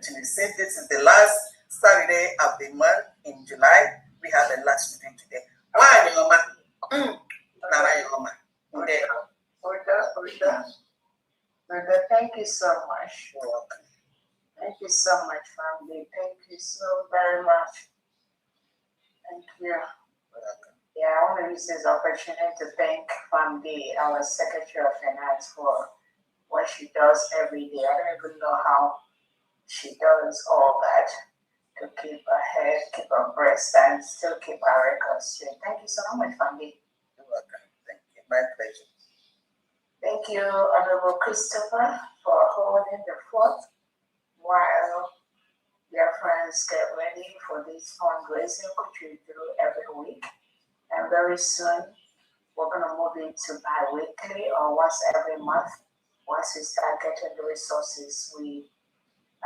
since this is the last Saturday of the month in July, we have the last meeting today. Why, Mama? Thank you so much. You're welcome. Thank you so much, family. Thank you so very much. Thank you. Yeah, I want to use this opportunity to thank Famdi, our Secretary of Finance, for what she does every day. I don't even know how she does all that to keep her head, keep her breast, and still keep our records straight. Thank you so much, Famdi. You're welcome. Thank you. My pleasure. Thank you, Honorable Christopher, for holding the fort while their friends get ready for this fundraising, which we do every week. And very soon, we're going to move into bi-weekly or once every month. Once we start getting the resources we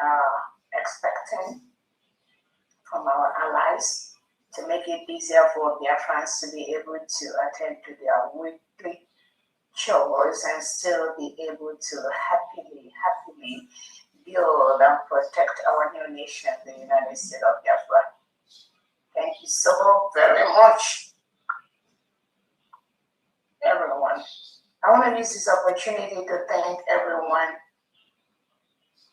are expecting from our allies to make it easier for their friends to be able to attend to their weekly chores and still be able to happily build and protect our new nation, the United States of Biafra. Thank you so very much, everyone. I want to use this opportunity to thank everyone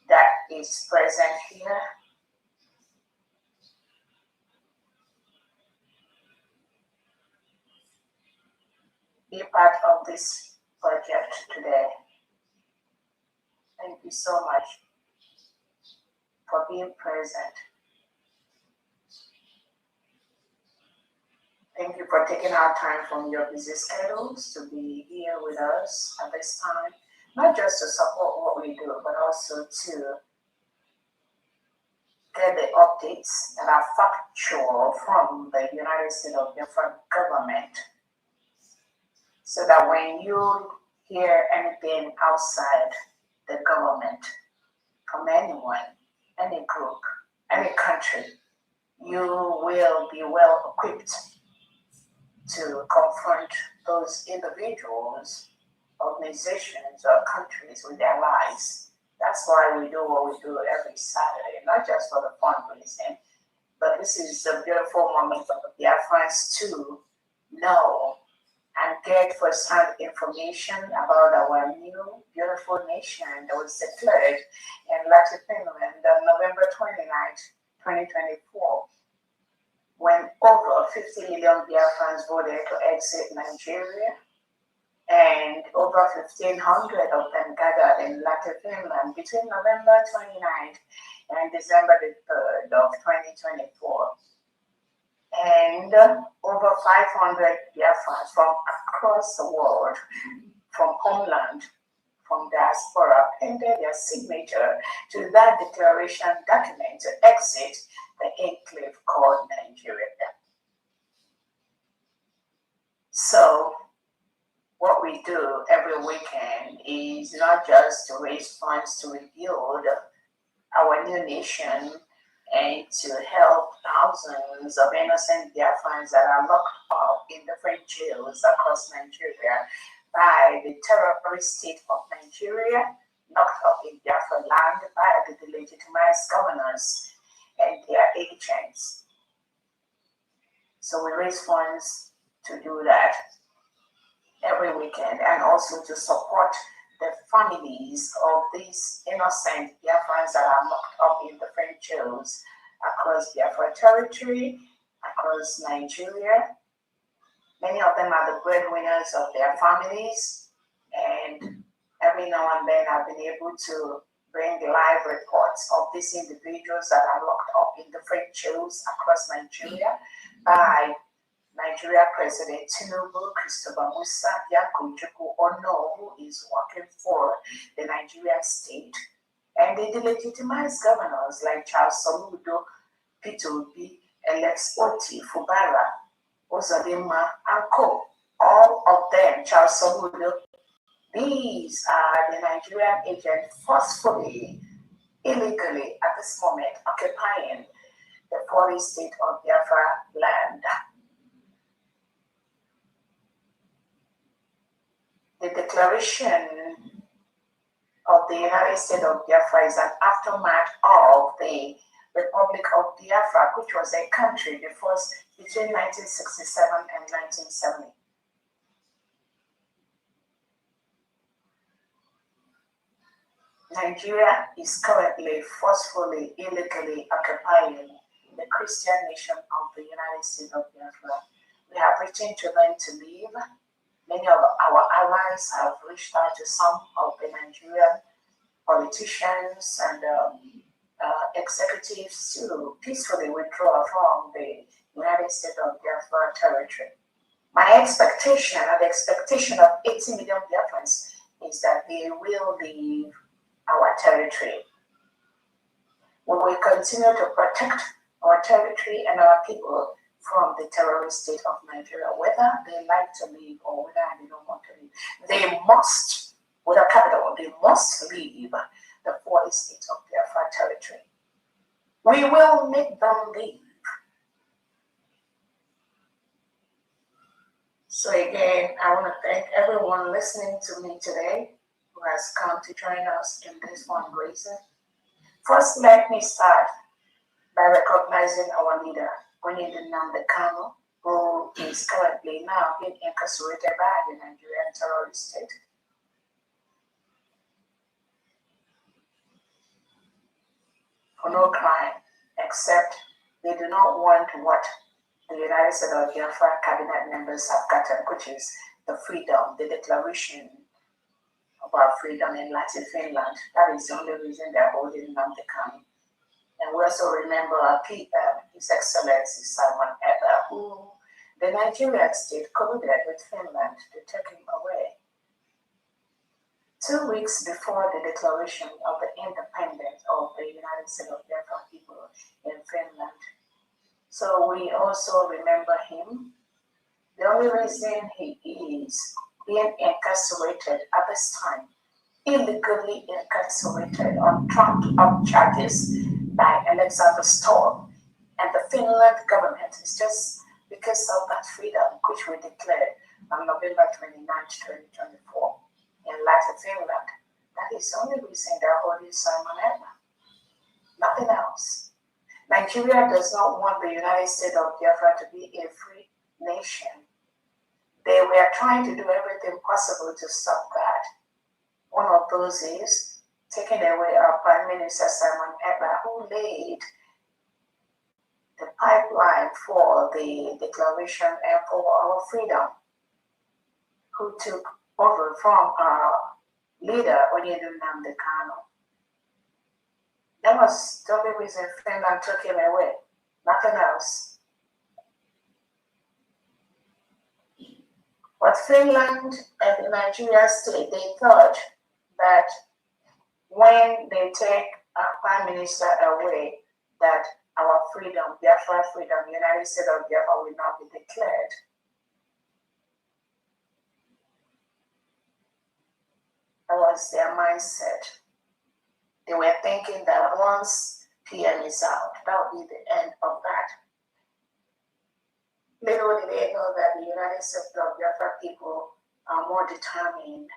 that is present here. Be part of this project today. Thank you so much for being present. Thank you for taking our time from your busy schedules to be here with us at this time, not just to support what we do, but also to get the updates that are factual from the United States of different government, so that when you hear anything outside the government from anyone, any group, any country, you will be well equipped to confront those individuals, organizations, or countries with their lies. That's why we do what we do every Saturday, not just for the fundraising, but this is a beautiful moment for the Biafrans to know and get first-hand information about our new beautiful nation that was declared in Latin Finland on November 29th, 2024, when over 50 million Biafrans voted to exit Nigeria, and over 1,500 of them gathered in Latin Finland between November 29th and December the 3rd of 2024. And over 500 Biafrans from across the world, from homeland, from diaspora, painted their signature to that declaration document to exit the enclave called Nigeria. So what we do every weekend is not just to raise funds to rebuild our new nation and to help thousands of innocent Biafrans that are locked up in different jails across Nigeria by the terrorist state of Nigeria, locked up in Biafra land by the delegitimized governors and their agents. So we raise funds to do that every weekend, and also to support the families of these innocent Biafrans that are locked up in different jails across Biafra territory, across Nigeria. Many of them are the breadwinners of their families, and every now and then I've been able to bring live reports of these individuals that are locked up in different jails across Nigeria by Nigeria President Tinubu, Christopher Musa Biakujuku Ono, who is working for the Nigerian state, and the delegitimized governors like Charles Soludo, Peter Obi, Alex Oti, Fubara, Ozadima, and Co. All of them, Charles Soludo, these are the Nigerian agents forcefully, illegally at this moment occupying the foreign state of Biafra land. The declaration of the United States of Biafra is an aftermath of the Republic of Biafra, which was a country between 1967 and 1970. Nigeria is currently forcefully, illegally occupying the Christian nation of the United States of Biafra. We have written to them to leave. Many of our allies have reached out to some of the Nigerian politicians and executives to peacefully withdraw from the United States of Biafra territory. My expectation and the expectation of 80 million Biafrans is that they will leave our territory. We will continue to protect our territory and our people from the terrorist state of Nigeria, whether they like to leave or whether they don't want to leave. They must, with a capital, they must leave the 40 states of Biafra territory. We will make them leave. So again, I want to thank everyone listening to me today who has come to join us in this fundraiser. First, let me start by recognizing our leader, Nnamdi Kanu, who is currently now being incarcerated by the Nigerian terrorist state. For no crime, except they do not want what the United States of Biafra cabinet members have gotten, which is the freedom, the declaration about freedom in Latin Finland. That is the only reason they're holding Nnamdi Kanu. And we also remember His Excellency Simon Ekpa, who the Nigerian state colluded with Finland to take him away. 2 weeks before the declaration of the independence of the United States of Biafra people in Finland. So we also remember him. The only reason he is being incarcerated at this time, illegally incarcerated on trumped-up charges by Alexander Storm and the Finland government, is just because of that freedom which we declared on November 29, 2024 in Latin Finland. That is the only reason they're holding Simon Ekpa. Nothing else. Nigeria does not want the United States of Biafra to be a free nation. They were trying to do everything possible to stop that. One of those is taking away our Prime Minister Simon Ekpa, who laid the pipeline for the declaration and for our freedom, who took over from our leader, Nnamdi Kanu. That was the only reason Finland took him away, nothing else. But Finland and the Nigerian state, they thought that when they take our Prime Minister away, that our freedom, Biafra freedom, United States of Biafra will not be declared. That was their mindset. They were thinking that once PM is out, that will be the end of that. Little did they know that the United States of Biafra people are more determined.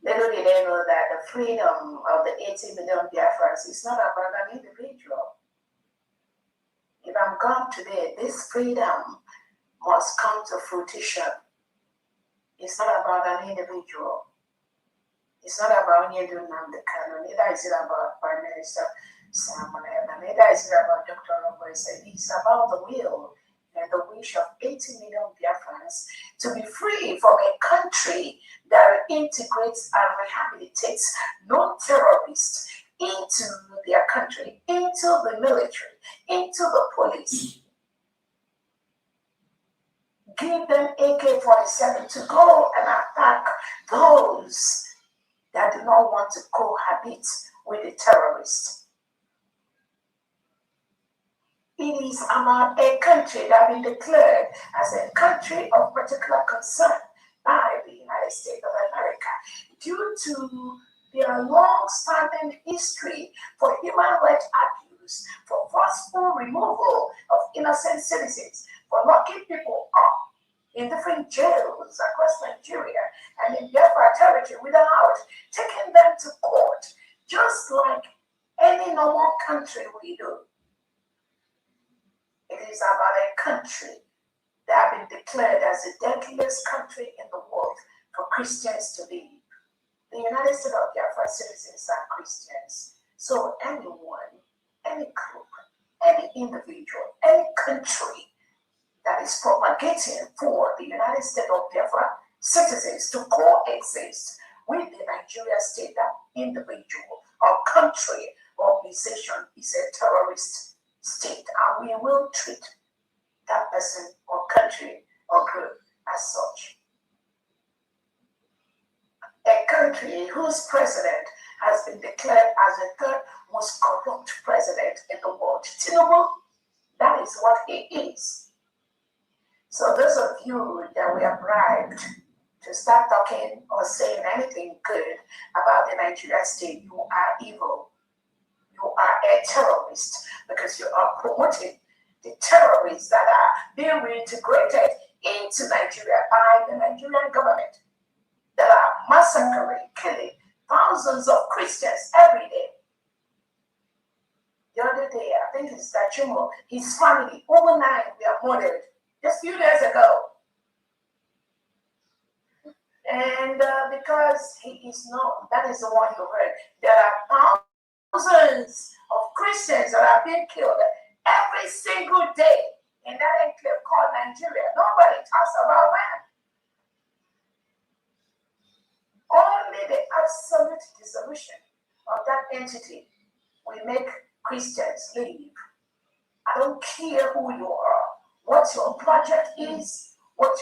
Little did they know that the freedom of the 80 million Biafrans is not about an individual. If I'm gone today, this freedom must come to fruition. It's not about an individual. It's not about Nnamdi Kanu. Neither is it about Prime Minister Simon Ekpa. Neither is it about Dr. Orabueze. It's about the will and the wish of 80 million Biafrans to be free from a country that integrates and rehabilitates non-terrorists into their country, into the military, into the police. Give them AK-47 to go and attack those that do not want to cohabit with the terrorists. It is about a country that has been declared as a country of particular concern by the United States of America due to their long-standing history for human rights abuse, for forceful removal of innocent citizens, for locking people up in different jails across Nigeria and in Biafra territory without taking them to court, just like any normal country we do. It is about a country that have been declared as the deadliest country in the world for Christians to live. The United States of Biafra citizens are Christians. So anyone, any group, any individual, any country that is propagating for the United States of Biafra citizens to coexist with the Nigeria state, that individual or country or organization is a terrorist state, and we will treat that person or country or group as such. A country whose president has been declared as the third most corrupt president in the world, Tinubu, that is what he is. So those of you that we are bribed to start talking or saying anything good about the Nigeria state, you are evil. You are a terrorist because you are promoting the terrorists that are being reintegrated into Nigeria by the Nigerian government, that are massacring, killing thousands of Christians every day. The other day, I think it's Dachumo, his family, over 9 were murdered just a few days ago. And because he is known, that is the one you heard, there are thousands of Christians that are being killed every single day in that enclave called Nigeria. Nobody talks about that. Only the absolute dissolution of that entity will make Christians live. I don't care who you are, what your project is, what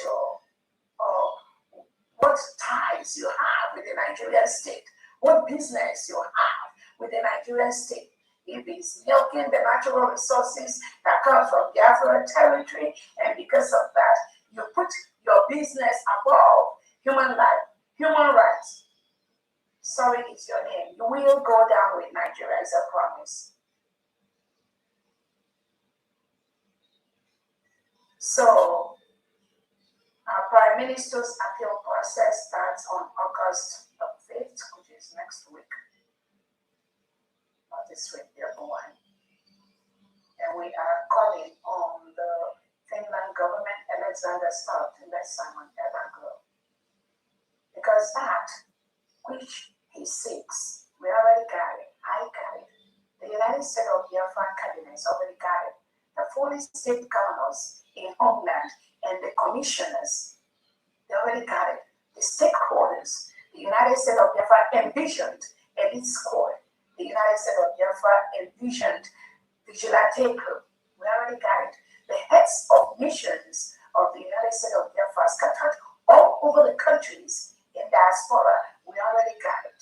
ties you have with the Nigerian state, what business you have with the Nigerian state. If it's milking the natural resources that come from Biafra territory, and because of that, you put your business above human life, human rights. Sorry, it's your name. You will go down with Nigeria, as a promise. So, our Prime Minister's appeal process starts on August the 5th, which is next week. Not this week, the other one. And we are calling on the Finland government, Alexander Stubb, to let Simon ever go. Because that which he seeks, we already got it. I got it. The United States of Biafra cabinets already got it. The 40 state governors in Homeland and the commissioners, they already got it. The stakeholders, the United States of Biafra envisioned elite squad. The United States of Biafra envisioned vigilante group. We already got it. The heads of missions of the United States of Biafra scattered all over the countries in diaspora. We already got it.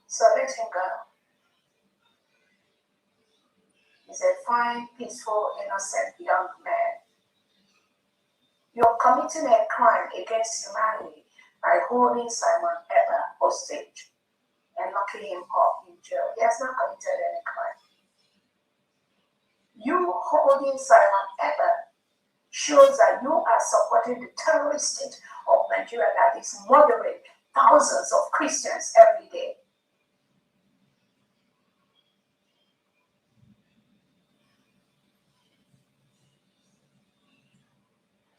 So let him go. He's a fine, peaceful, innocent young man. You're committing a crime against humanity by holding Simon Eber hostage and locking him up in jail. He has not committed any crime. You holding Simon Eber shows that you are supporting the terrorist state of Nigeria that is murdering thousands of Christians every day.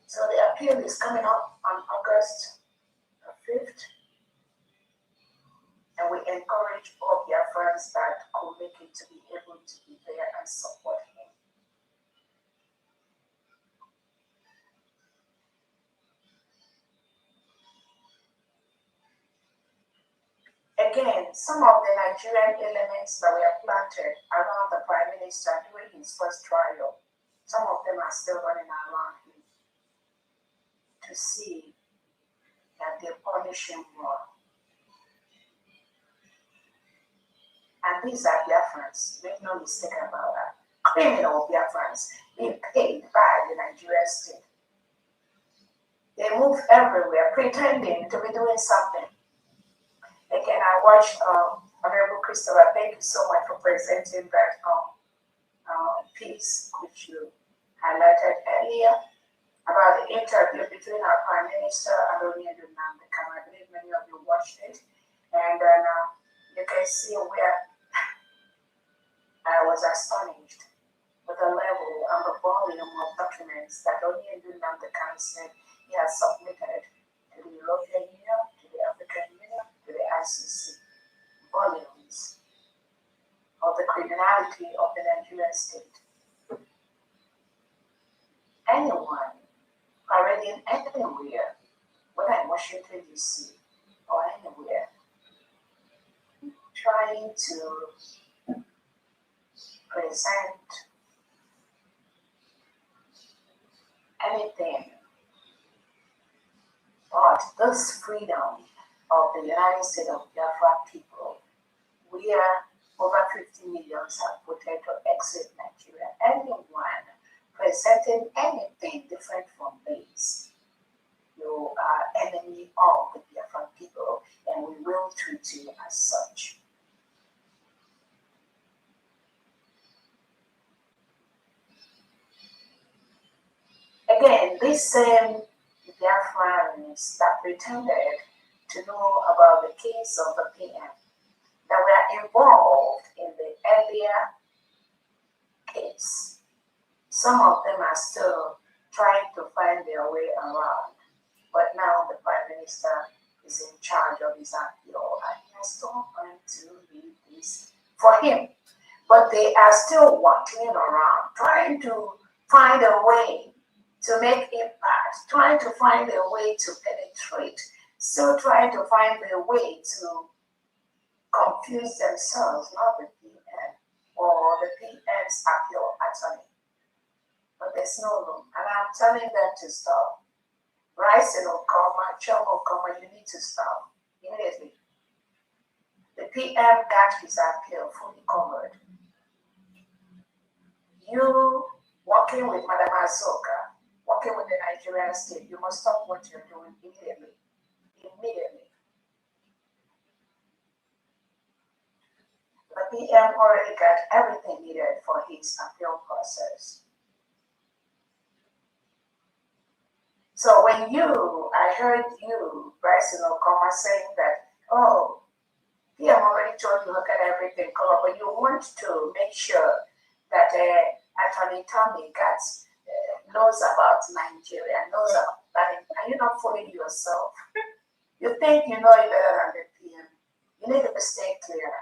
So the appeal is coming up on August the 5th. And we encourage all Biafrans that could make it to be able to be there and support him. Again, some of the Nigerian elements that were planted around the Prime Minister during his first trial, some of them are still running around him to see that they punish him more. And these are Biafrans, make no mistake about that. Criminal Biafrans being paid by the Nigerian state. They move everywhere pretending to be doing something. Again, I watched Honorable Christopher. Thank you so much for presenting that piece with you. highlighted earlier about the interview between our Prime Minister and Onyedum Nnamdi. I believe many of you watched it, and you can see where I was astonished with the level and the volume of documents that Onyedum Nnamdi said he has submitted to the European Union, to the African Union, to the ICC. Volumes of the criminality of the Nigerian state. Anyone parading anywhere, whether in Washington DC or anywhere, trying to present anything but this freedom of the United States of Biafra people, where over 50 million have voted to exit Nigeria. Anyone presenting anything different from this, you are enemy of the Biafran people, and we will treat you as such. Again, these same Biafrans that pretended to know about the case of the PM that were involved in the earlier case, some of them are still trying to find their way around. But now the Prime Minister is in charge of his appeal, and he has told them to leave this for him. But they are still waddling around, trying to find a way to make impact, trying to find a way to penetrate, still trying to find a way to confuse themselves, not the PM or the PM's appeal attorney. But there's no room, and I'm telling them to stop. Rice and Okoma, Chum Okoma, you need to stop immediately. The PM got his appeal fully covered. You working with Madam Azoka, working with the Nigerian state, you must stop what you're doing immediately. Immediately. The PM already got everything needed for his appeal process. So when I heard you, Bryson Okoma, saying that, oh, PM already told you look at everything, but you want to make sure that Attorney Tommy knows about Nigeria, knows about that. Are you not fooling yourself? You think you know it better than the PM. You need to stay clear.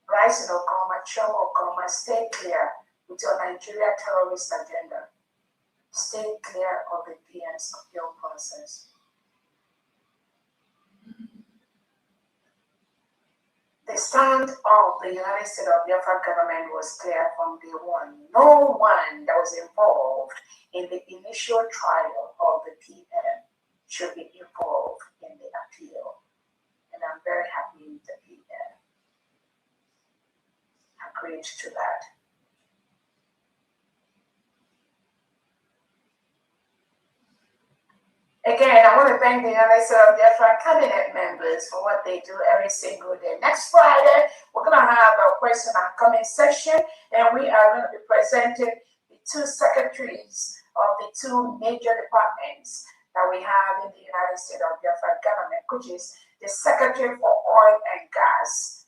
Bryson Okoma, Chum Okoma, stay clear with your Nigeria terrorist agenda. Stay clear of the PM's appeal process. The stand of the United States of Biafra government was clear from day one. No one that was involved in the initial trial of the PM should be involved in the appeal. And I'm very happy the PM agreed to that. Again, I want to thank the United States of Biafra cabinet members for what they do every single day. Next Friday, we're going to have a question and comment session, and we are going to be presenting the two secretaries of the two major departments that we have in the United States of Biafra government, which is the Secretary for Oil and Gas,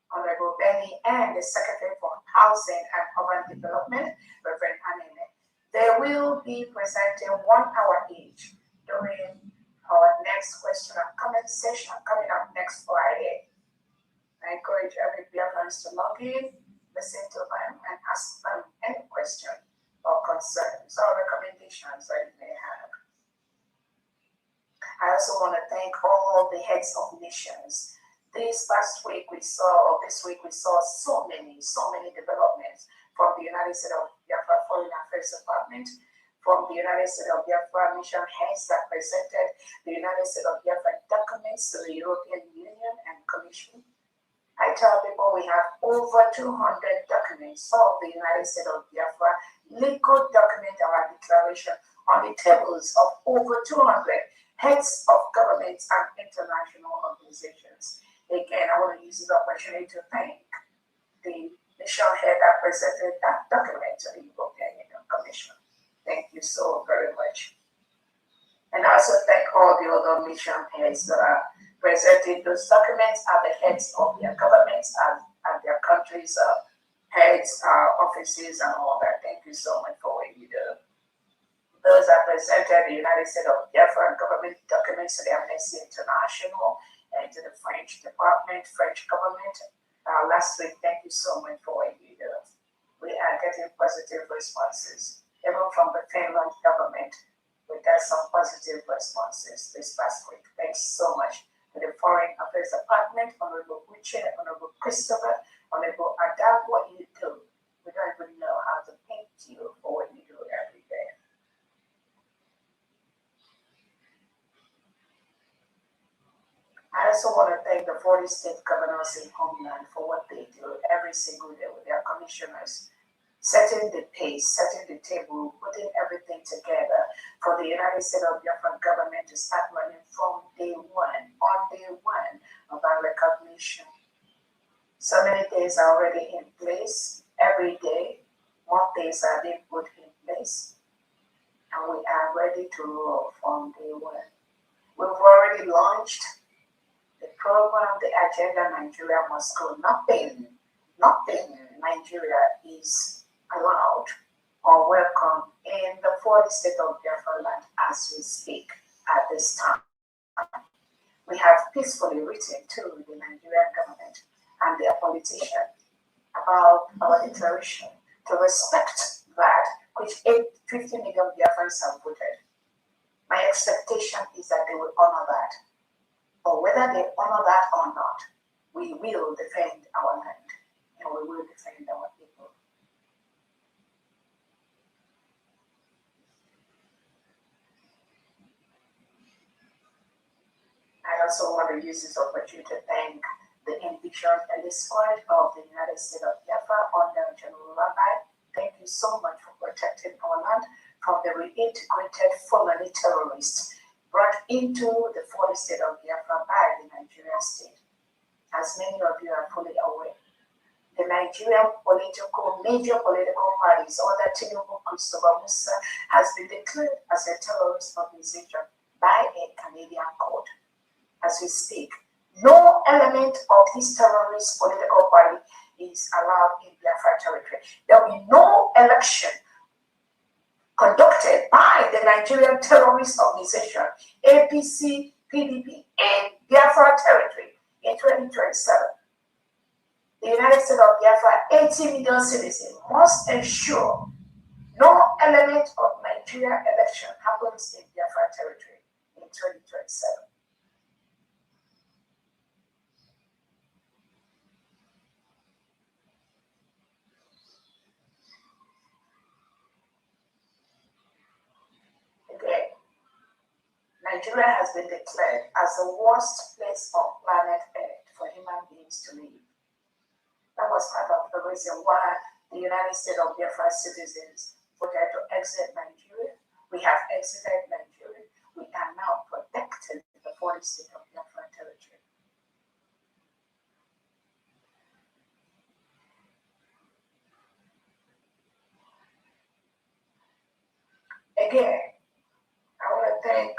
Honorable Benny, and the Secretary for Housing and Urban Development, Reverend Anene. They will be presenting 1 hour each during our next question and comment session coming up next Friday. I encourage every Biafrans to log in, listen to them, and ask them any question or concerns or recommendations that you may have. I also want to thank all the heads of nations. This week we saw so many developments from the United States of Biafra Foreign Affairs Department, from the United States of Biafra mission heads that presented the United States of Biafra documents to the European Union and Commission. I tell people we have over 200 documents of the United States of Biafra, legal document our declaration on the tables of over 200 heads of governments and international organizations. Again, I want to use this opportunity to thank the mission head that presented that document to the European Union Commission. Thank you so very much. And I also thank all the other mission heads that presented those documents at the heads of their governments and their countries' heads, offices, and all that. Thank you so much for what you do. Those that presented the United States of Biafra government documents to the Amnesty International and to the French department, French government. Last week, thank you so much for what you do. We are getting positive responses, even from the Finland government. We got some positive responses this past week. Thanks so much to the Foreign Affairs Department, Honorable Uche, Honorable Christopher, Honorable Adab, what you do. We don't even know how to thank you for what you do every day. I also want to thank the 40 state governors in Homeland for what they do every single day with their commissioners, setting the pace, setting the table, putting everything together for the United States of Biafra government to start running from day one, on day one of our recognition. So many things are already in place. Every day, more things are being put in place. And we are ready to roll from day one. We've already launched the program, the agenda. Nigeria must go. Nothing Nigeria is allowed or welcome in the 40 state of Biafra land as we speak at this time. We have peacefully written to the Nigerian government and their politicians about our declaration to respect that which 50 million Biafrans have voted. My expectation is that they will honor that. Or whether they honor that or not, we will defend our land and we will defend our people. I also want to use this opportunity to thank the Envision Elite Squad of the United States of Biafra under General Rabbi. Thank you so much for protecting our land from the reintegrated Fulani terrorists brought into the 40 state of Biafra by the Nigerian state. As many of you are fully aware, the Nigerian major political parties under Tinubu Christopher Musa has been declared as a terrorist organization by a Canadian court. As we speak, no element of this terrorist political party is allowed in Biafra territory. There will be no election conducted by the Nigerian terrorist organization, APC, PDP, in Biafra territory in 2027. The United States of Biafra, 80 million citizens, must ensure no element of Nigeria election happens in Biafra territory in 2027. Again, Nigeria has been declared as the worst place on planet Earth for human beings to live. That was part of the reason why the United States of Biafra citizens voted to exit Nigeria. We have exited Nigeria. We are now protecting the 40 state of Biafra territory. Again, I want to thank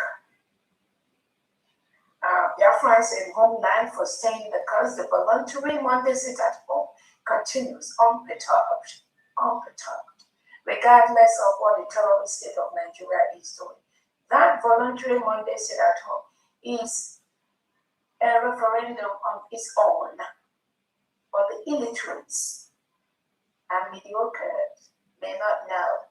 Biafrans in Homeland for staying the course. The voluntary Monday sit at home continues unperturbed, regardless of what the terrorist state of Nigeria is doing. That voluntary Monday sit at home is a referendum on its own for the illiterates and mediocre may not know.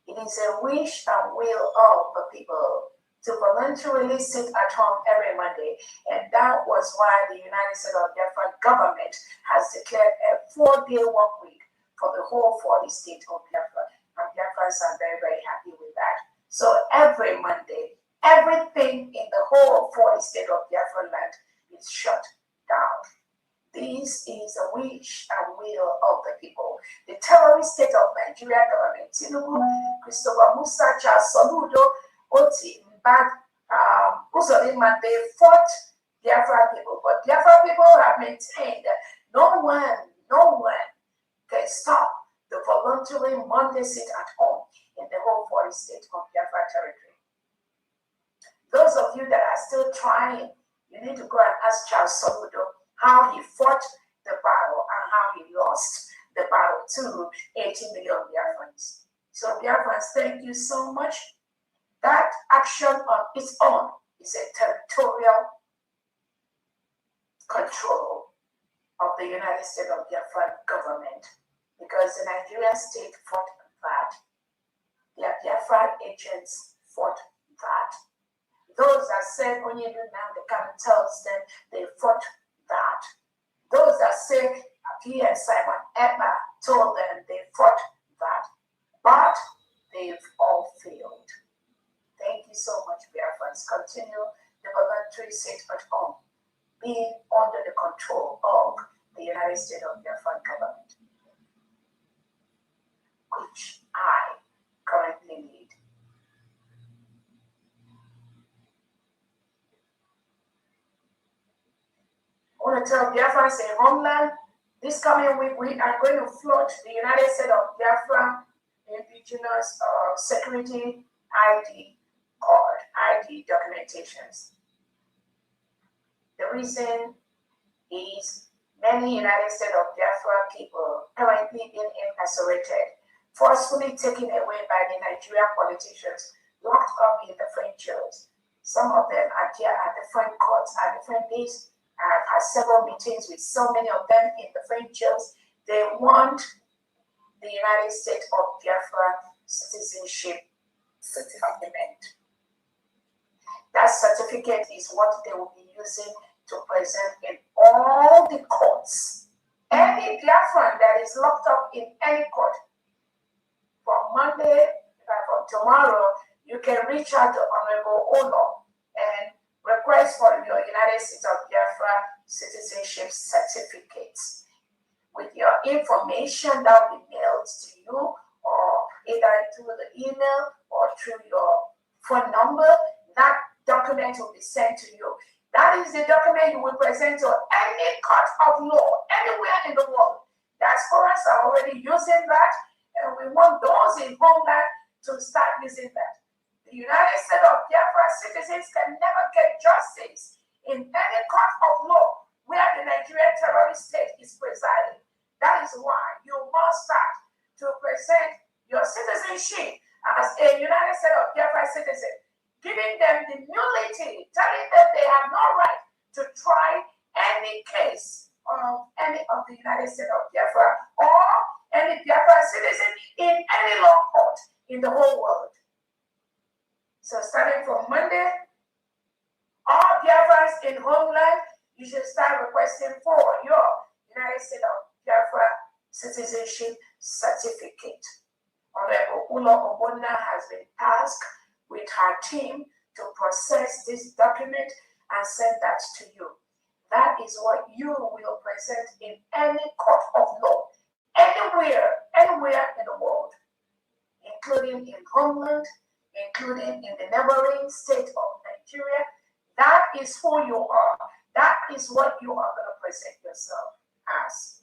It is a wish and will of the people to voluntarily sit at home every Monday, and that was why the United States of Biafra government has declared a 4-day work week for the whole 40 states of Biafra, and Biafrans are very, very happy with that. So every Monday, everything in the whole 40 state of Biafra land is shut down. This is a wish and will of the people. The terrorist state of Nigeria government, Tinubu, Christopher Musa, Charles Soludo, Oti, Mbad, Uzodinma, they fought Biafra people, but Biafra people have maintained no one no one can stop the voluntary Monday sit at home in the whole 40 state of Biafra territory. Those of you that are still trying, you need to go and ask Charles Soludo how he fought the battle and how he lost the battle to 80 million Biafrans. So Biafrans, thank you so much. That action on its own is a territorial control of the United States of Biafra government, because the Nigerian state fought that. The Biafra agents fought that. Those that said Onyedu now the come tells them they fought that. Those that say P and Simon Ekpa told them they fought that. But they've all failed. Thank you so much, Biafrans. Continue the voluntary sit at home, being under the control of the United States of Biafra government, which I currently lead. I want to tell Biafrans in homeland, this coming week we are going to float the United States of Biafra indigenous security ID card, ID documentations. The reason is many United States of Biafra people currently being incarcerated, forcefully taken away by the Nigerian politicians, locked up in different jails. Some of them are here at different courts at different days. I've had several meetings with so many of them in different jails. They want the United States of Biafra citizenship certificate. That certificate is what they will be using to present in all the courts. Any Biafran that is locked up in any court, from Monday, from tomorrow, you can reach out to Honorable Olo and request for your United States of Biafra citizenship certificates with your information that will be mailed to you, or either through the email or through your phone number. That document will be sent to you. That is the document you will present to any court of law anywhere in the world. Diasporas are already using that, and we want those in homeland to start using that. The United States of Biafra citizens can never get justice in any court of law where the Nigerian terrorist state is presiding. That is why you must start to present your citizenship as a United States of Biafra citizen, giving them the nullity, telling them they have no right to try any case of any of the United States of Biafra or any Biafra citizen in any law court in the whole world. So starting from Monday, all Biafrans in homeland, you should start requesting for your United States of Biafra citizenship certificate. Honorable Ulo Obonna has been tasked with her team to process this document and send that to you. That is what you will present in any court of law, anywhere in the world, including in homeland, including in the neighboring state of Nigeria. That is who you are. That is what you are going to present yourself as.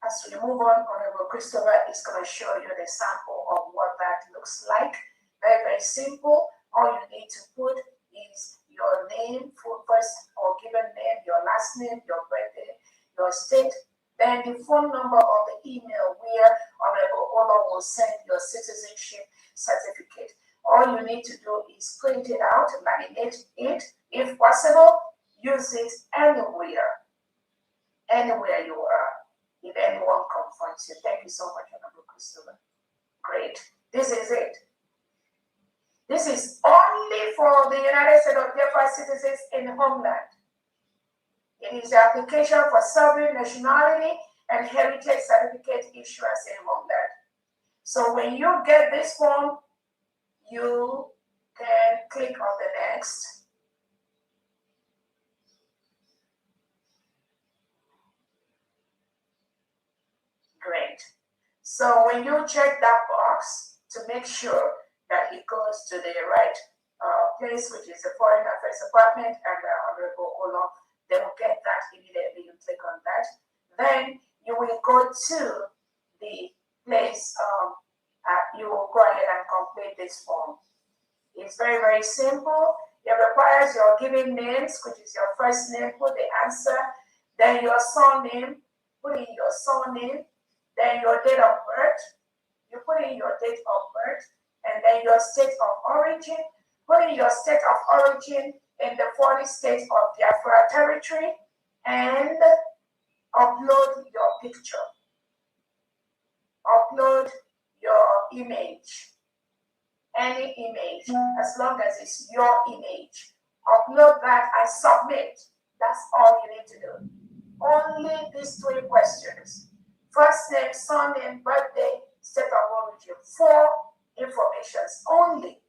As we move on, Honorable Christopher is going to show you the sample of what that looks like. Very, very simple. All you need to put is your name, full first or given name, your last name, your birthday, your state, then the phone number or the email where Honorable Ola will send your citizenship certificate. All you need to do is print it out, laminate it, if possible, use it anywhere you are, if anyone confronts you. Thank you so much, Honorable Christopher. Great. This is it. This is only for the United States of Biafra citizens in the homeland. It is the application for sovereign nationality and heritage certificate issuance in homeland. So when you get this form, you can click on the next. Great. So when you check that box to make sure that it goes to the right place, which is the Foreign Affairs Department and the Honorable Olo, they will get that immediately. You click on that. Then you will go to the place, you will go ahead and complete this form. It's very, very simple. It requires your given names, which is your first name, put the answer, then your surname, put in your surname, then your date of birth, you put in your date of birth, and then your state of origin, put in your state of origin in the 40 states of Biafra territory, and upload your picture, upload your image, any image, as long as it's your image. Upload that and submit. That's all you need to do. Only these 3 questions. First name, surname, birthday, state of origin. 4 informations only.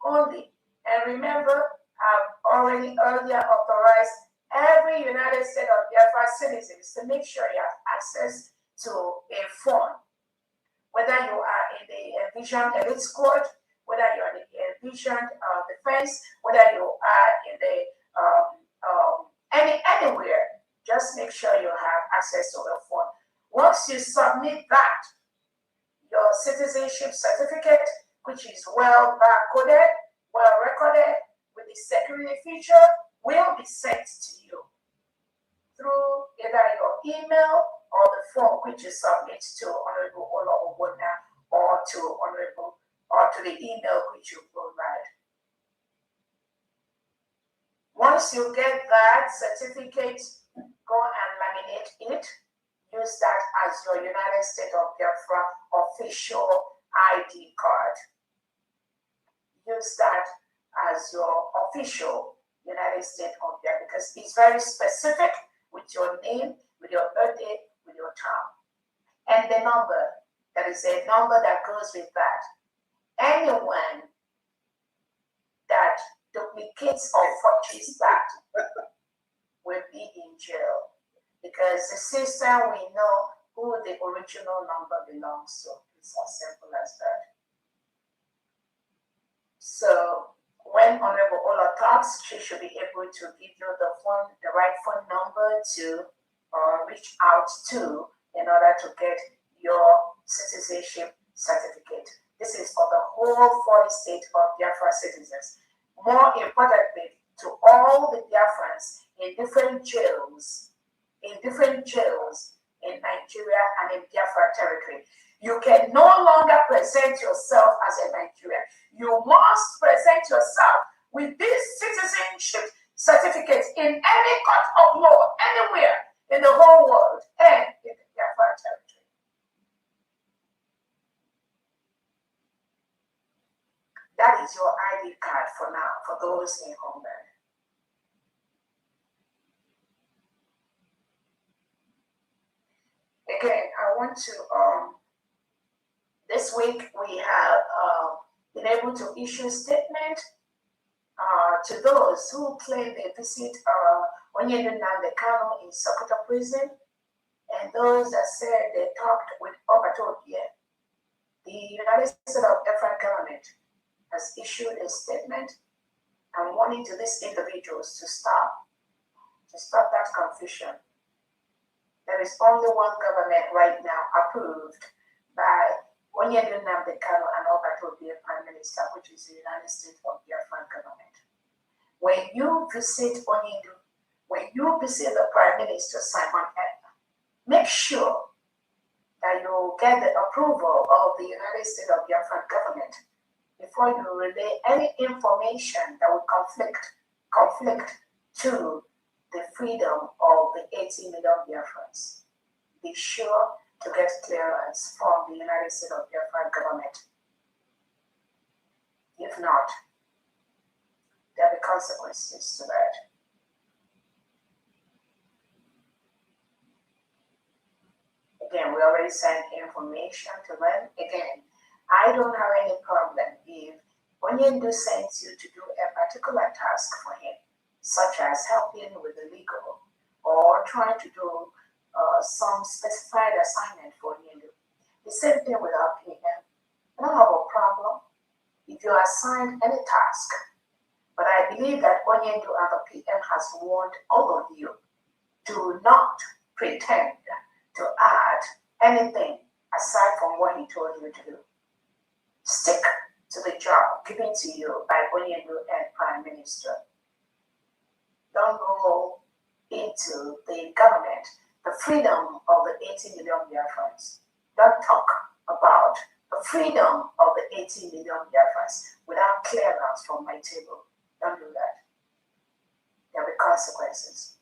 Only. And remember, I've already earlier authorized every United States of Biafra citizens to make sure you have access to a phone. Whether you are in the Envision Elite Squad, whether you're in the Envision Defense, whether you are in the anywhere, just make sure you have access to a phone. Once you submit that, your citizenship certificate, which is well barcoded, well recorded with the security feature, will be sent to you through either your email or the form which you submit to Honorable Ola Obona or to the email which you provide. Once you get that certificate, go and laminate it. Use that as your United States of Biafra official ID card. Use that as your official United States of Biafra because it's very specific with your name, with your birthday, with your town. And the number, there is a number that goes with that. Anyone that duplicates or forges that will be in jail because the system will know who the original number belongs to. It's as simple as that. So when Honorable Ola talks, she should be able to give you the right phone number to reach out to in order to get your citizenship certificate. This is for the whole 40 states of Biafra citizens. More importantly, to all the Biafrans in different jails in Nigeria and in Biafra territory. You can no longer present yourself as a Nigerian. You must present yourself with this citizenship certificate in any court of law, anywhere in the whole world and in the Biafra territory. That is your ID card for now, for those in homeland. Again, I want to, this week we have been able to issue a statement to those who claim they visit Onyedu Nnamdi Kanu in Sokoto prison, and those that said they talked with Orabueze. The United States of Biafra government has issued a statement and warning to these individuals to stop that confusion. There is only one government right now approved by Onyedu Nnamdi Kanu and Orabueze Prime Minister, which is the United States of Biafra government. When you visit Onyedu, when you visit the Prime Minister Simon Ekpa, make sure that you get the approval of the United States of Biafra government before you relay any information that will conflict to the freedom of the 80 million Biafrans. Be sure to get clearance from the United States of Biafra government. If not, there will be consequences to that. Again, we already sent information to them. Again, I don't have any problem if Onyedu sends you to do a particular task for him, such as helping with the legal or trying to do some specified assignment for Onyedu. The same thing with our PM. I don't have a problem if you are assigned any task, but I believe that Onyedu and the PM has warned all of you, do not pretend to add anything aside from what he told you to do. Stick to the job given to you by Onyendu and Prime Minister. Don't go into the government, the freedom of the 80 million Biafrans. Don't talk about the freedom of the 80 million Biafrans without clearance from my table. Don't do that. There will be consequences.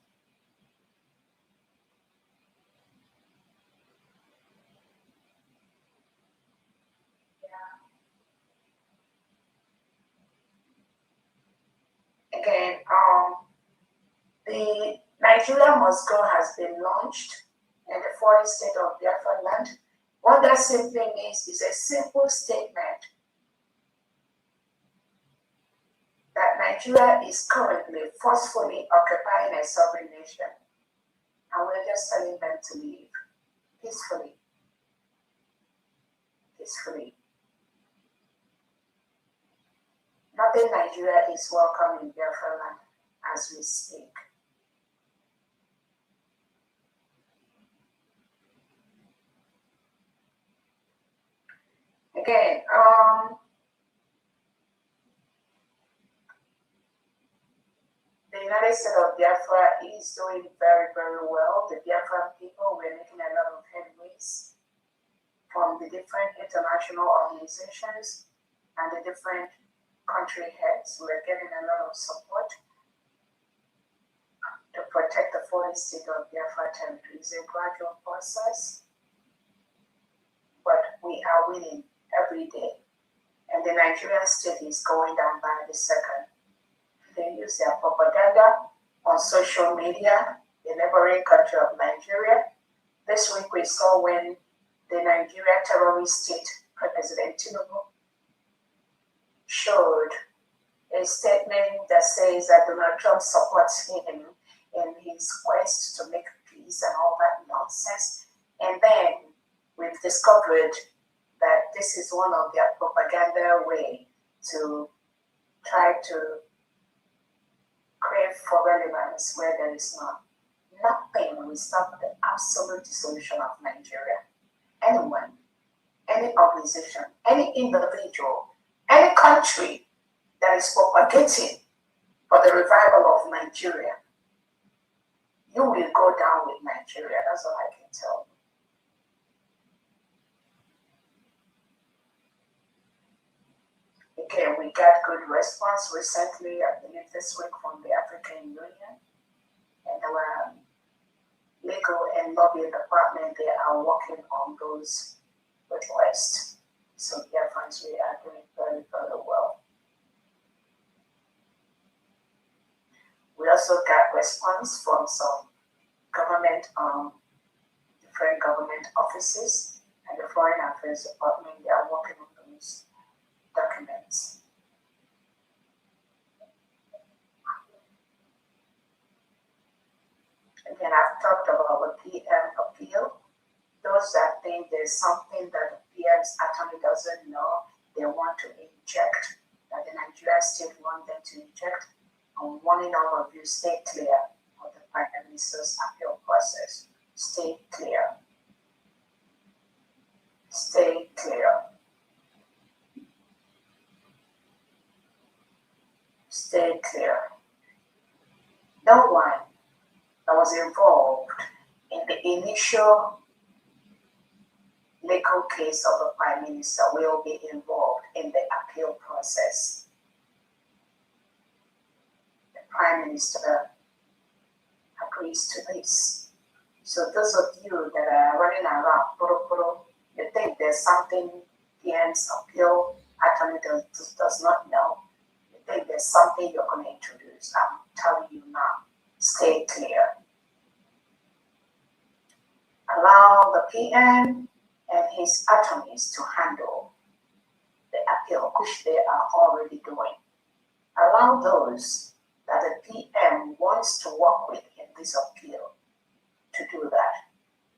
Again, the Nigeria Must Go has been launched in the foreign state of Biafra land. What that simply means is a simple statement that Nigeria is currently forcefully occupying a sovereign nation, and we're just telling them to leave peacefully. Peacefully. Northern Nigeria is welcome in Biafra land as we speak. Again, the United States of Biafra is doing very, very well. The Biafran people, we're making a lot of headways from the different international organizations and the different country heads. We're getting a lot of support to protect the foreign state of Biafra territory. It's a gradual process, but we are winning every day. And the Nigerian state is going down by the second. They use their propaganda on social media, the neighboring country of Nigeria. This week we saw when the Nigeria terrorist state, President Tinubu, showed a statement that says that Donald Trump supports him in his quest to make peace and all that nonsense. And then we've discovered that this is one of their propaganda way to try to crave for relevance where there is none. Nothing will stop the absolute dissolution of Nigeria. Anyone, any organization, any individual, any country that is propagating for the revival of Nigeria, you will go down with Nigeria. That's all I can tell you. Okay, we got good response recently, I believe this week, from the African Union. And our legal and lobbying department, they are working on those requests. So Biafrans, we are doing very, very well. We also got response from some government, different government offices, and the Foreign Affairs Department. They are working on those documents. Again, I've talked about the PM appeal. Those that think there's something that the PM's attorney doesn't know, they want to inject, that the Nigerian state want them to inject. I'm warning all of you, stay clear of the Prime Minister's appeal process. Stay clear. Stay clear. Stay clear. No one that was involved in the initial legal case of the Prime Minister will be involved in the appeal process. The Prime Minister agrees to this. So those of you that are running around, you think there's something PM's appeal attorney does not know. You think there's something you're going to introduce. I'm telling you now, stay clear. Allow the PM and his attorneys to handle the appeal, which they are already doing. Allow those that the PM wants to work with in this appeal to do that,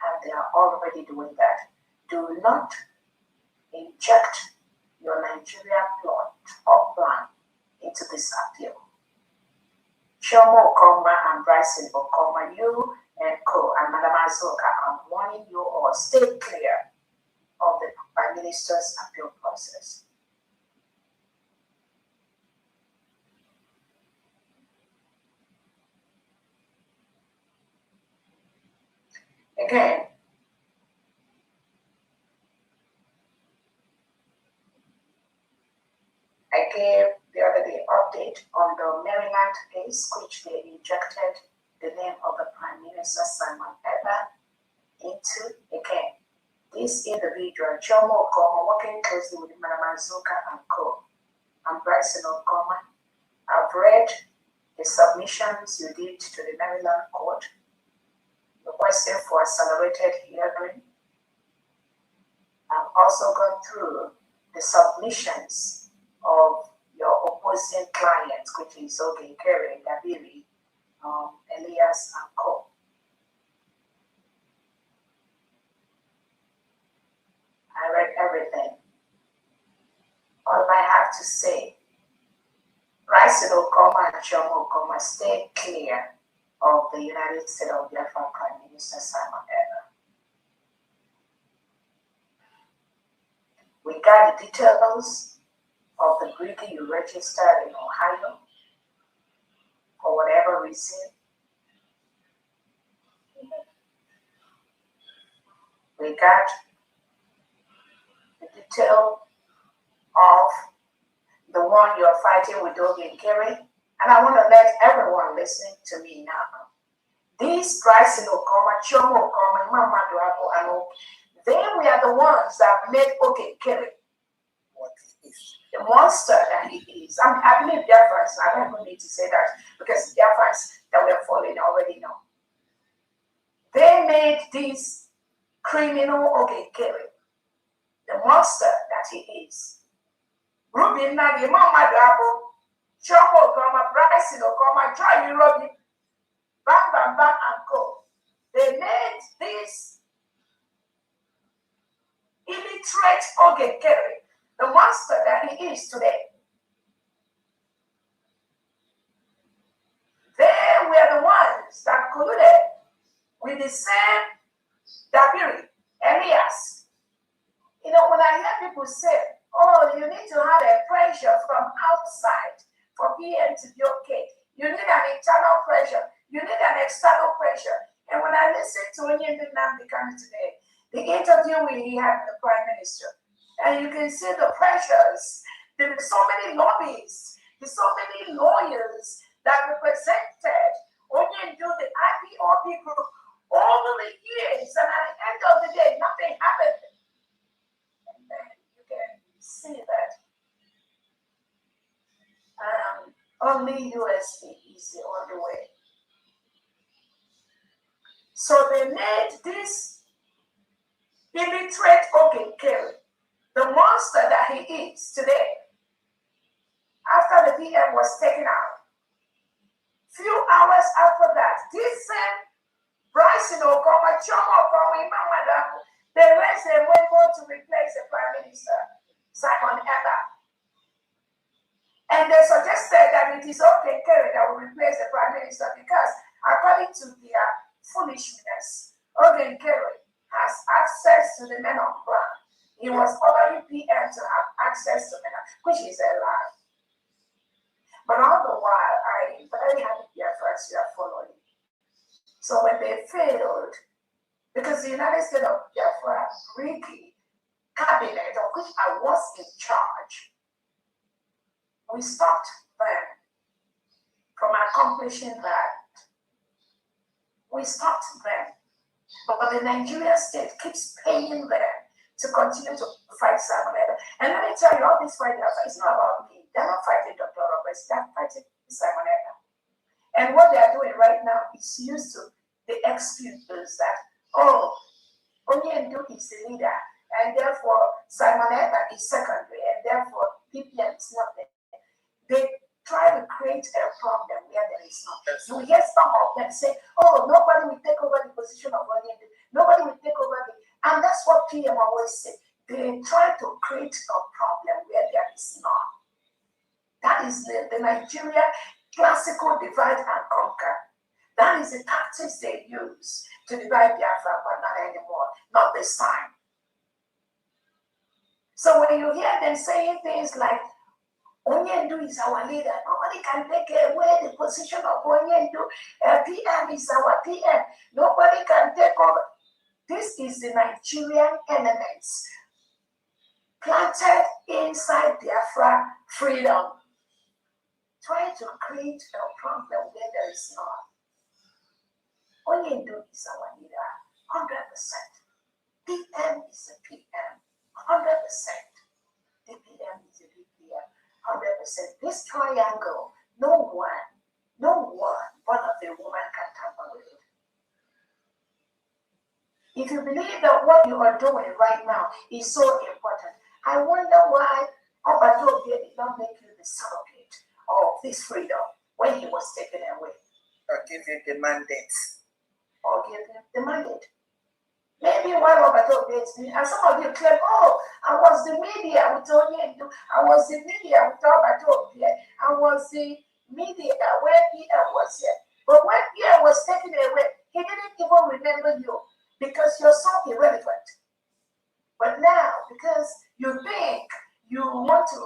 and they are already doing that. Do not inject your Nigeria plot or plan into this appeal. Chomo Okoma and Bryson Okoma, you and Co and Madam Azoka, I'm warning you all, stay clear of the Prime Minister's appeal process. Again, I gave the other day update on the Maryland case, which they injected the name of the Prime Minister Simon Ekpa into. Again, this individual, Jomo Okoma, working closely with Madam Azuka and Co. and Bryson Okoma, I've read the submissions you did to the Maryland court, requesting for accelerated hearing. I've also gone through the submissions of your opposing clients, which is Oge Kere, Dabiri, Elias, and Co. I read everything. All I have to say, Bryson Okoma and Jomo Okoma, stay clear of the United States of Biafra Prime Minister Simon Ekpa. We got the details of the breeding you registered in Ohio for whatever reason. We got the detail of the one you're fighting with Oge and Kere. And I want to let everyone listening to me now. These Bryson Okoma, Chomo Okoma, Mama Duago, and Oge, they were the ones that made Oge Kere what he is. The monster that he is. I believe Biafrans, I don't even need to say that because Biafrans that were falling already know. They made this criminal Oge Kere the monster that he is. Ruby Nagi, Mama Duago, Chomo Okoma, Bryson Okoma, Joy Ruby, Bam Bam Bam and Co. They made this illiterate Oge Kere the monster that he is today. They were the ones that colluded with the same Dabiri, Elias. You know, when I hear people say, oh, you need to have a pressure from outside for PM to be okay. You need an internal pressure. You need an external pressure. And when I listen to Onyendu Nnamdi Kanu today, the interview he had with the Prime Minister, and you can see the pressures. There are so many lobbies, there's so many lawyers that represented Onyendu, the IPOB group, over the years, and at the end of the day, nothing happened. And then you can see that only USB is the only way. So they made this illiterate Oge Kere the monster that he is today. After the PM was taken out, few hours after that, this same Bryson Okoma, Chomo Okoma, Imam, they raised a weapon to replace the Prime Minister, Simon Ekpa. And they suggested that it is Oge Kere that will replace the Prime Minister because, according to their foolishness, Oge Kere has access to the men on ground. He was ordering PM to have access to men, which is a lie. But all the while, I'm very happy Biafrans you are following. So when they failed, because the United States of Biafra, Ricky, cabinet, of which I was in charge, we stopped them from accomplishing that. We stopped them. But the Nigerian state keeps paying them to continue to fight Simon Ekpa. And let me tell you, all this fight, it's not about me. They're not fighting Dr. Orabueze, they're fighting Simon Ekpa. And what they're doing right now is used to the excuse that, oh, Onyendu is the leader, and therefore Simon Ekpa is secondary, and therefore PPM is not there. They try to create a problem where there is not. You hear some of them say, oh, nobody will take over the position of Onyendu. Nobody will take over the, and that's what PM always say. They try to create a problem where there is not. That is the Nigeria classical divide and conquer. That is the tactics they use to divide Biafra, but not anymore, not this time. So when you hear them saying things like, Onyendu is our leader, nobody can take away the position of Onyendu, PM is our PM, nobody can take over. This is the Nigerian elements planted inside Biafra freedom, trying to create a problem where there is none. Onyendu is our leader, 100%. PM is the PM, 100%. The PM is the PM, 100%. This triangle, no one of the women can tamper with it. If you believe that what you are doing right now is so important, I wonder why Obato did not make you the surrogate of this freedom when he was taken away. Or give you the mandate. Or give him the mandate. Maybe while Obato did, and some of you claim, oh, I was the media with Onyendu, I was the media with Obato here, I was the media where Pierre was here. But when Pierre was taken away, he didn't even remember you because you're so irrelevant. But now, because you think you want to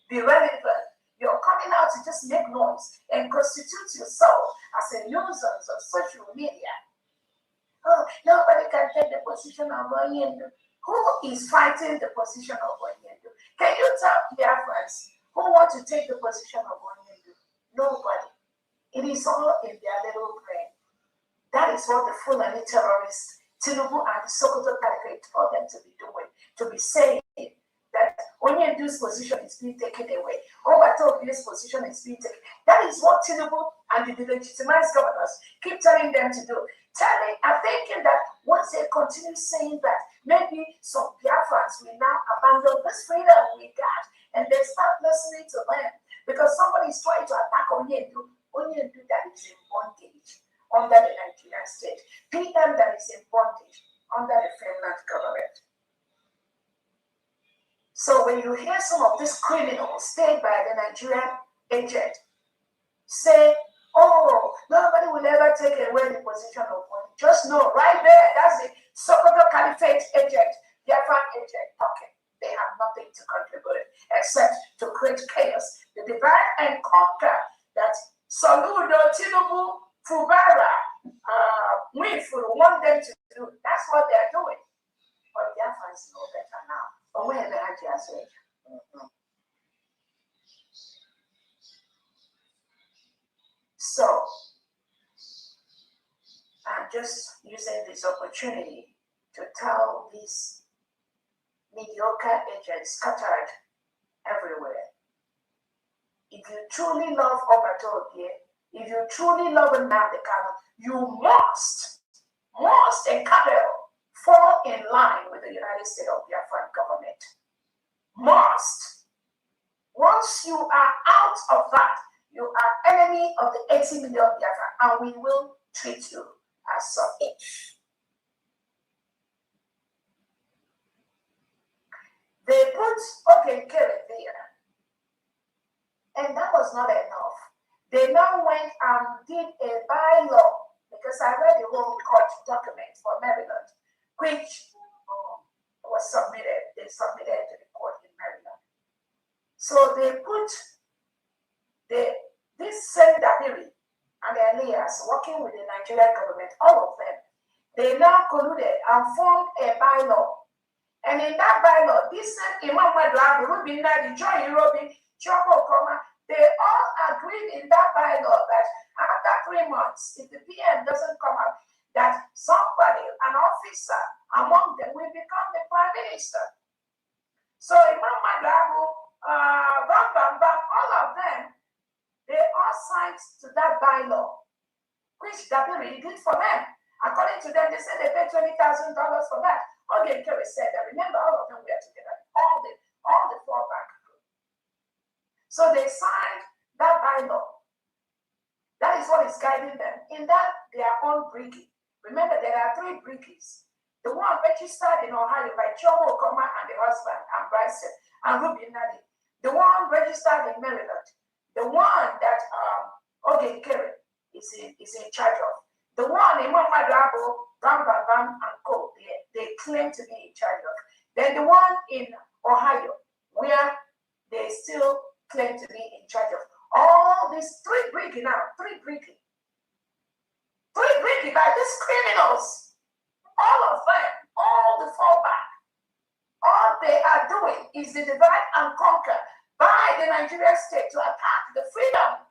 be relevant, you're coming out to just make noise and constitute yourself as a nuisance on social media. Oh, nobody can take the position of Onyendu. Who is fighting the position of Onyendu? Can you tell Biafrans who want to take the position of Onyendu? Nobody. It is all in their little brain. That is what the Fulani terrorists, Tinubu and the Sokoto Caliphate told them to be doing, to be saying that Onyendu's position is being taken away. Obato's position is being taken. That is what Tinubu and the legitimized governors keep telling them to do. Thinking that once they continue saying that, maybe some Biafrans will now abandon this freedom we got and they start listening to them because somebody is trying to attack Onyendu that is in bondage under the Nigerian state, PM that is in bondage under the Finland government. So when you hear some of these criminals stayed by the Nigerian agent say, oh, nobody will ever take away the position of one. Just know, right there, that's the Sokoto Caliphate agent, the Afghan agent talking. They have nothing to contribute except to create chaos. The divide and conquer that Soludo, Tinubu, Fubara, Winfrey want them to do. That's what they're doing. But the Afghans know better now. But where the Hajias were. So, I'm just using this opportunity to tell these mediocre agents scattered everywhere. If you truly love Obato, if you truly love Nnamdi Kanu, you must and capital fall in line with the United States of Biafran government. Must. Once you are out of that, you are enemy of the 80 million Biafran, and we will treat you as such. They put Okekere there, and that was not enough. They now went and did a bylaw, because I read the whole court document for Maryland, which was submitted. They submitted to the court in Maryland. So they put this same Dabiri and Elias working with the Nigerian government, all of them, they now colluded and formed a bylaw. And in that bylaw, this Imam Madlabi, Rubina, the Joy Robi, Choco Koma, they all agreed in that bylaw that after 3 months, if the PM doesn't come out, that somebody, an officer among them, will become the prime minister. So Imam Madlabi, all of them, they all signed to that bylaw, which Dabiri did for them. According to them, they said they paid $20,000 for that. Ogen Kerry said that, remember, all of them were together, all the fallback group. So they signed that bylaw. That is what is guiding them. In that, their own brigade. Remember, there are 3 brigades. The one registered in Ohio by Chobo Okoma and the husband, and Bryson, and Ruby Nadi. The one registered in Maryland. The one that Okay, Kerry is in charge of. The one in Mama Dabo, Bam Bam Bam and Co. They claim to be in charge of. Then the one in Ohio, where they still claim to be in charge of. All these three breaking by these criminals. All of them, all the fallback. All they are doing is the divide and conquer by the Nigerian state to attack the freedom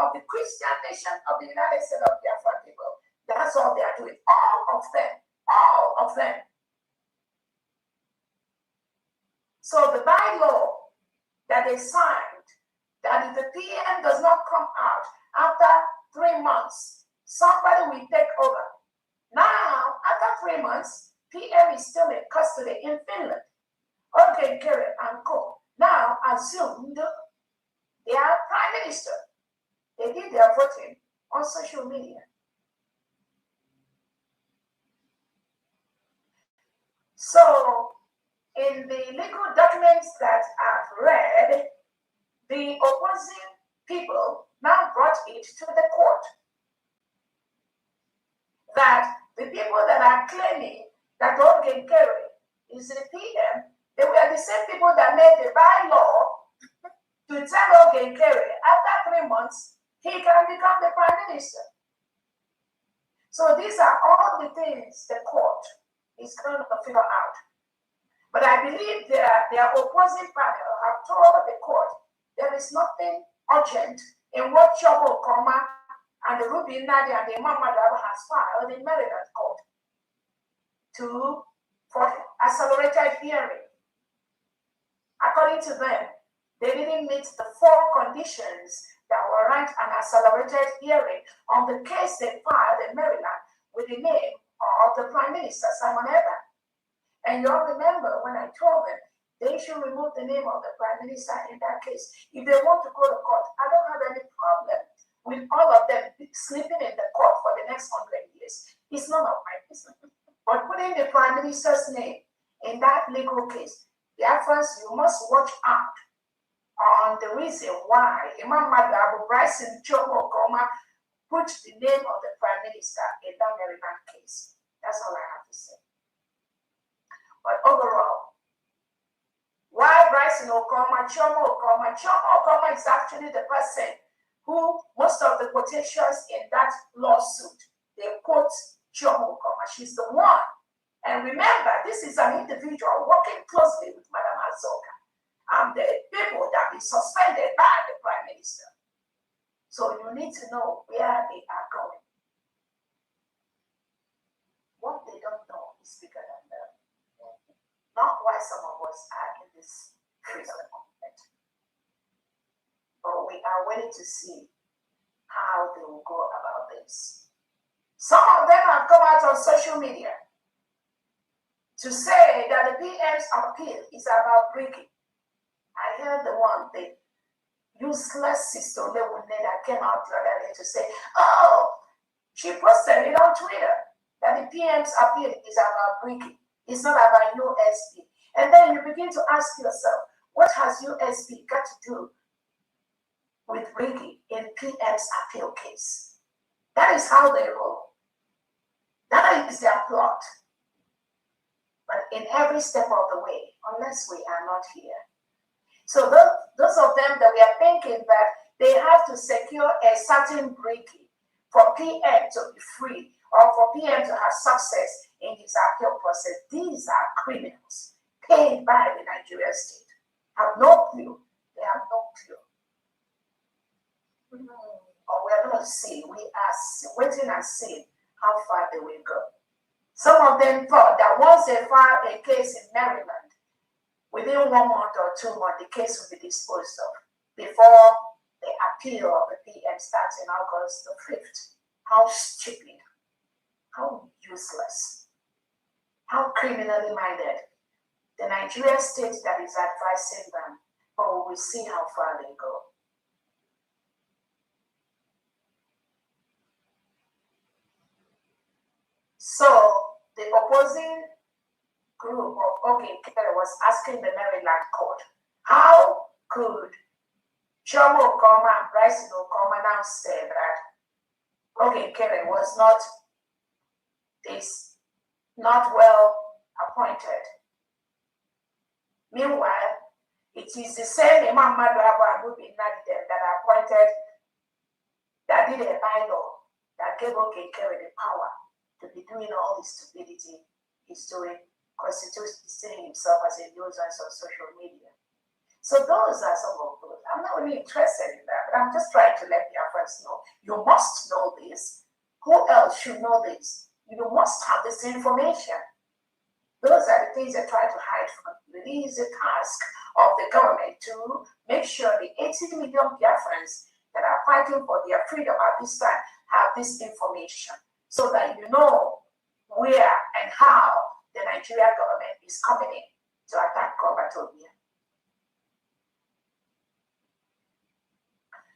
of the Christian nation of the United States of Biafra people. That's all they are doing. All of them. All of them. So the bylaw that they signed, that if the PM does not come out after 3 months, somebody will take over. Now, after 3 months, PM is still in custody in Finland. Okay, Kerry and Co. Now assumed they are prime minister. They did their voting on social media. So, in the legal documents that I've read, the opposing people now brought it to the court that the people that are claiming that Ogen Kerry is the PM, they were the same people that made the bylaw to tell Ogen Kerry after 3 months he can become the prime minister. So these are all the things the court is going to figure out. But I believe their opposing panel have told the court there is nothing urgent in what Chobo Koma and the Ruby Nadia and the Imam Madab has filed in Maryland court for accelerated hearing. According to them, they didn't meet the 4 conditions that warrant an accelerated hearing on the case they filed in Maryland with the name of the Prime Minister, Simon Eber. And you all remember when I told them they should remove the name of the Prime Minister in that case. If they want to go to court, I don't have any problem with all of them sleeping in the court for the next 100 years. It's none of my business. But putting the Prime Minister's name in that legal case, Biafrans, you must watch out on the reason why Imam Madabu Bryson Chobo Goma put the name of the Prime Minister in that Maryland case. That's all I have to say. But overall, why Bryson Okoma, Chomo Okoma is actually the person who most of the quotations in that lawsuit, they quote Chomo Okoma. She's the one. And remember, this is an individual working closely with Madam Azoka and the people that be suspended by the Prime Minister. So you need to know where they are going. What they don't know is bigger than them. Not why some of us are in this prison moment. But we are waiting to see how they will go about this. Some of them have come out on social media to say that the PM's appeal is about breaking. I heard the one, the useless sister that came out the other day to say, oh, she posted it on Twitter that the PM's appeal is about breaking. It's not about USB. And then you begin to ask yourself, what has USB got to do with breaking in PM's appeal case? That is how they roll. That is their plot. But in every step of the way, unless we are not here. So those of them that we are thinking that they have to secure a certain breaking for PM to be free or for PM to have success in his appeal process, these are criminals paid by the Nigerian state. Have no clue. They have no clue. Or we are going to see. We are waiting and seeing how far they will go. Some of them thought that once they file a case in Maryland, within 1 month or 2 months, the case will be disposed of before the appeal of the PM starts in August the 5th. How stupid, how useless, how criminally minded. The Nigerian state that is advising them, but we will see how far they go. So the opposing group of Ogen Kerry was asking the Maryland court, how could Jomo Koma, Bryson Okoma now said that okay, Kere was not well appointed. Meanwhile, it is the same Imam Madraba Abu bin Nadem that appointed, that did a bylaw that gave Okekere the power to be doing all the stupidity he's doing, constituting himself as a nuisance on social media. So those are some of those. I'm not really interested in that, but I'm just trying to let your friends know. You must know this. Who else should know this? You must have this information. Those are the things they try to hide from you. It is the task of the government to make sure the 80 million Biafrans that are fighting for their freedom at this time have this information so that you know where and how the Nigerian government is coming in to attack Kobatobia.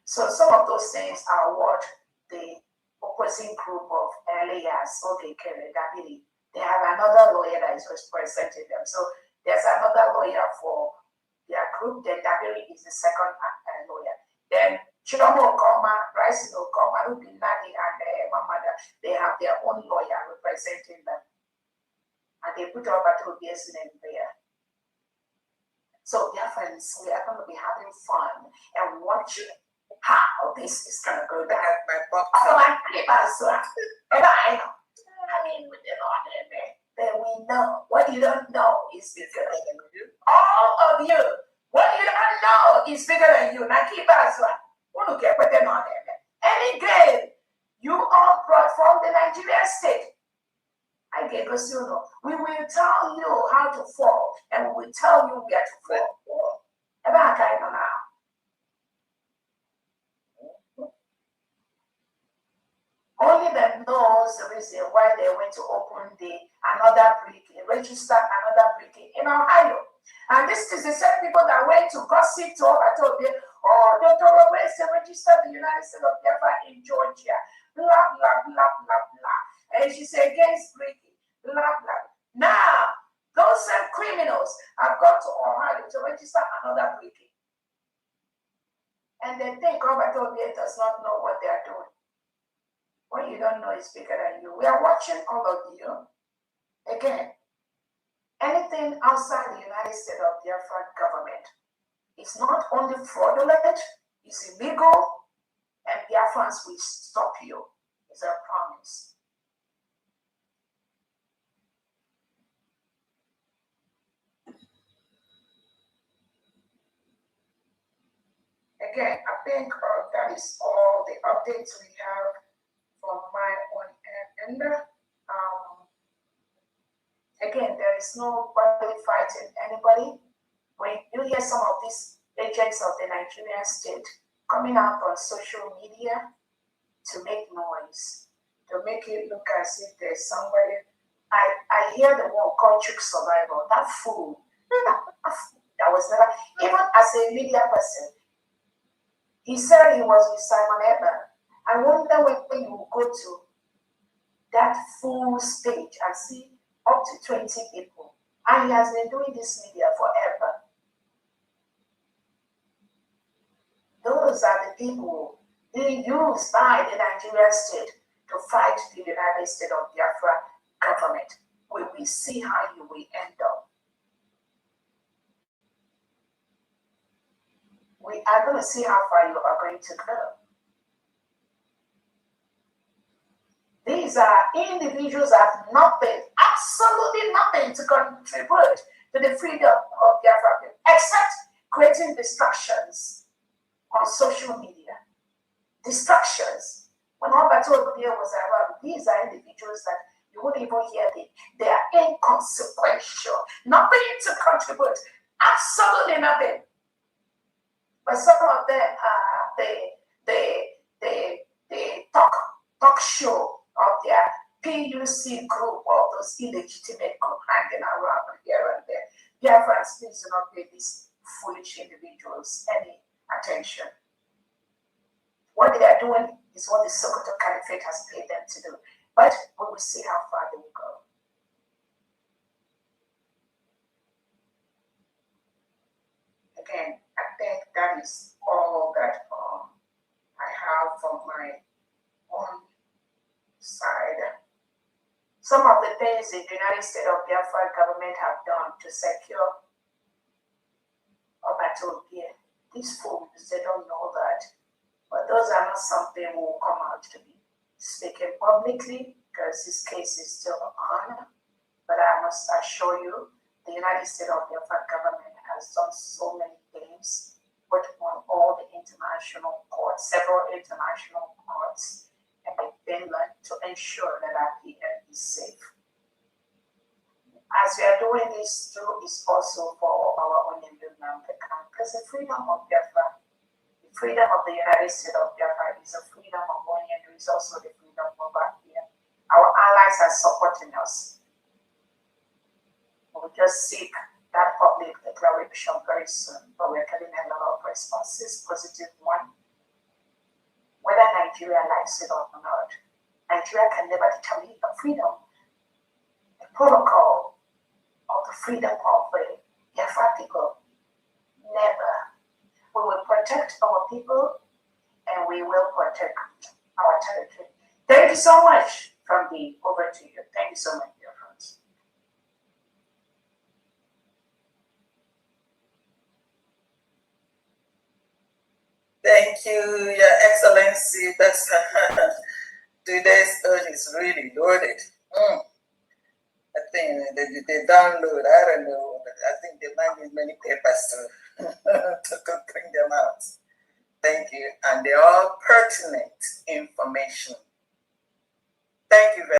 So some of those things are what the opposing group of Elias, Okekere, Dabiri, they have another lawyer that is representing them. So there's another lawyer for their group, then Dabiri is the second lawyer. Then Chiromo Okoma, Bryson Okoma, Ruby Nadi, and Mamada, they have their own lawyer representing them. And they put up Obatovie's name there. So, dear friends, we are going to be having fun and watching how this is going to go down. I mean, with the Lord, then we know. What you don't know is bigger than you. All of you, what you don't know is bigger than you. Now keep us one. Any game you all brought from the Nigerian state, I get us, you know. We will tell you how to fall, and we will tell you where to fall. About time now. Only them knows the reason why they went to open another brick, register another brick in Ohio. And this is the same people that went to gossip to Obatobia. Oh, Dr. Orabueze registered the United States of Biafra in Georgia. Blah, blah, blah, blah, blah. And she's against breaking. Blah, blah. Now, those same criminals have gone to Ohio to register another breaking. And they think Obatobia does not know what they are doing. What you don't know is bigger than you. We are watching all of you. Again, anything outside the United States of Biafra government is not only fraudulent, it's illegal, and Biafrans will stop you. It's a promise. Again, I think that is all the updates we have from my own end. Again, there is nobody fighting anybody. When you hear some of these agents of the Nigerian state coming out on social media to make noise, to make it look as if there's somebody, I hear the one called Chuk Survival, that fool, that was never, even as a media person, he said he was with Simon Eber. I wonder when you will go to that fool's page and see up to 20 people. And he has been doing this media forever. Those are the people being used by the Nigerian state to fight the United States of Biafra government. We will see how you will end up. We are going to see how far you are going to go. These are individuals that have nothing, absolutely nothing to contribute to the freedom of Biafra, except creating distractions on social media. Distractions. When Obatobia was around, these are individuals that you wouldn't even hear them. They are inconsequential. Nothing to contribute. Absolutely nothing. But some of them they talk show of their PUC group or those illegitimate group hanging around here and there. Biafrans, please do not pay these foolish individuals any attention. What they are doing is what the Sokoto Caliphate has paid them to do. But we will see how far they will go. Again, I think that is all that some of the things the United States of Biafra government have done to secure Obatobia. These fools, they don't know that. But those are not something we will come out to be speaking publicly because this case is still on. But I must assure you, the United States of Biafra government has done so many things, put on all the international courts, several international courts, and Finland to ensure that our PM is safe. As we are doing this too, is also for our own individual account, because the freedom of Biafra, the freedom of the United States of Biafra is the freedom of Onyendu, is also the freedom of our PM. Our allies are supporting us. We'll just seek that public declaration very soon, but we're getting a lot of responses, positive one. Whether Nigeria likes it or not, Nigeria can never determine the freedom, the protocol of the freedom of the Biafra people. Never. We will protect our people and we will protect our territory. Thank you so much, from me. Over to you. Thank you so much, dear friends. Thank you, Your Excellency. That's today's urge is really loaded. I think they download. I don't know. I think they might need many papers to bring them out. Thank you, and they're all pertinent information. Thank you very much.